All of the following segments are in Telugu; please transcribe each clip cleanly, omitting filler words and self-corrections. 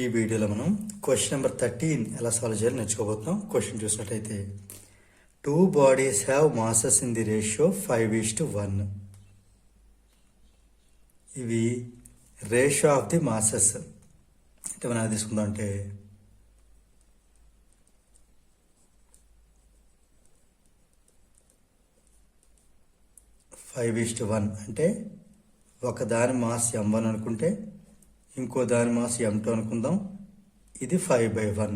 ఈ వీడియోలో మనం క్వశ్చన్ నెంబర్ 13 ఎలా సాల్వ్ చేయాలో నేర్చుకోబోతున్నాం. క్వశ్చన్ చూసినట్టయితే 2 bodies have masses in the ratio 5:1. ఇవి రేషియో ఆఫ్ ది మాసెస్ అంటే మనం తీసుకుందాం అంటే ఫైవ్ ఈస్ట్ వన్ అంటే ఒక దాని మాస్ m1 అనుకుంటే ఇంకో దాని మాస్ m2 అనుకుందాం. ఇది 5/1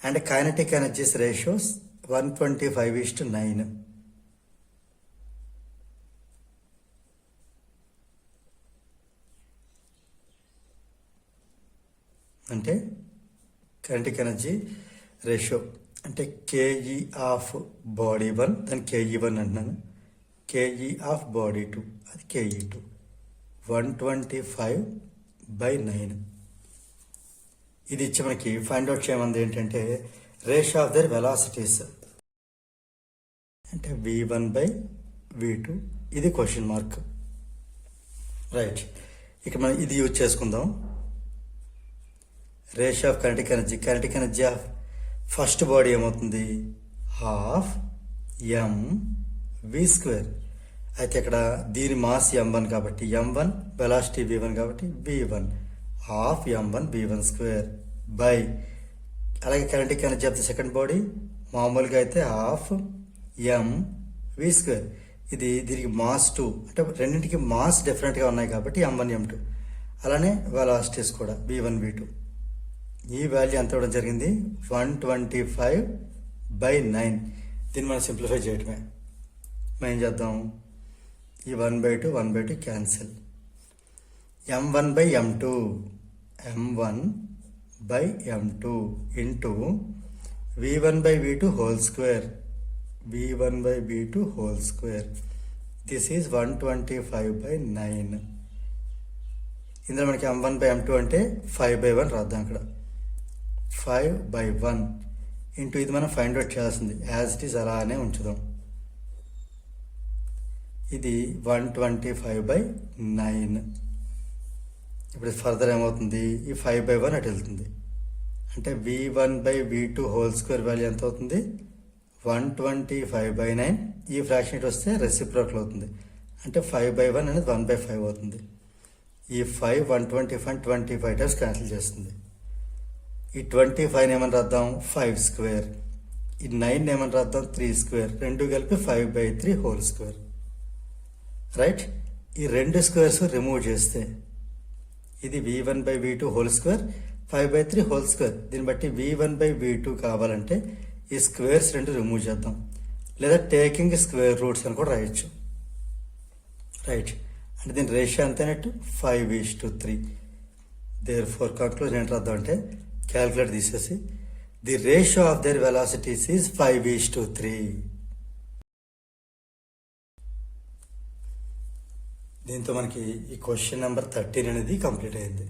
అండ్ కైనెటిక్ ఎనర్జీస్ రేషియోస్ 125:9. అంటే కైనెటిక్ ఎనర్జీ రేషియో అంటే కేఈ ఆఫ్ బాడీ 1 దాన్ని కేఈ1 అంటున్నాను, కేఈ ఆఫ్ బాడీ 2 అది కేఈ2 125/9. ఇది ఇచ్చి మనకి ఫైండ్ అవుట్ చేయమంది ఏంటంటే రేషియో ఆఫ్ దర్ వెలాసిటీస్ అంటే v1/v2. ఇది క్వశ్చన్ మార్క్. రైట్, ఇక మనం ఇది యూజ్ చేసుకుందాం. Ratio of kinetic energy of first body ఏమవుతుంది, హాఫ్ mv². అయితే ఇక్కడ దీని మాస్ m1 కాబట్టి m1, వెలాసిటీ v1 కాబట్టి v1 half m1 v1² by, అలాగే kinetic energy of the second body మామూలుగా అయితే హాఫ్ mv². ఇది దీనికి మాస్ 2 అంటే రెండింటికి మాస్ డిఫరెంట్గా ఉన్నాయి కాబట్టి m1 m2. అలానే వెలాసిటీస్ కూడా v1 v2. ఈ వాల్యూ ఎంత ఇవ్వడం జరిగింది 125/9. దీన్ని మనం సింప్లిఫై చేయటమే. మనం ఏం చేద్దాం, ఈ 1/2 cancel. m1/m2 into v1/v2 whole square this is 125/9. ఇందులో మనకి m1/m2 అంటే 5/1 రాద్దాం. అక్కడ 5/1 ఇంటూ ఇది మనం ఫైండ్ అవుట్ చేయాల్సింది, యాజ్ ఇట్ ఈస్ అలానే ఉంచుదాం. ఇది 125/9. ఇప్పుడు ఫర్దర్ ఏమవుతుంది, ఈ 5/1 అటు వెళ్తుంది అంటే v1/v2 హోల్ స్క్వేర్ వాల్యూ ఎంత అవుతుంది 125/9. ఈ ఫ్రాక్షన్ ఇటు వస్తే రెసిప్రోకల్ అవుతుంది అంటే 5/1 అనేది 1/5 అవుతుంది. ఈ 5 125 25 టైమ్స్ క్యాన్సిల్ చేస్తుంది. ఈ 25 ఏమని రాద్దాం 5², ఈ 9 ఏమని రాద్దాం 3², రెండు కలిపి 5/3 హోల్ స్క్వేర్. రైట్, ఈ రెండు స్క్వేర్స్ రిమూవ్ చేస్తే ఇది v1/v2 whole square 5/3 whole square. దీన్ని బట్టి v1/v2 కావాలంటే ఈ స్క్వేర్స్ రెండు రిమూవ్ చేద్దాం, లేదా టేకింగ్ స్క్వేర్ రూట్స్ అని కూడా రాయొచ్చు. రైట్, అంటే దీని రేషియో అంతేనట్టు 5:3. దేర్ఫోర్ కంక్లూజన్ ఏంటి రాద్దాం అంటే క్యాల్కులేటర్ తీసేసి the ratio of their velocities is 5:3. దీంతో మనకి ఈ క్వశ్చన్ నెంబర్ 13 అనేది కంప్లీట్ అయింది.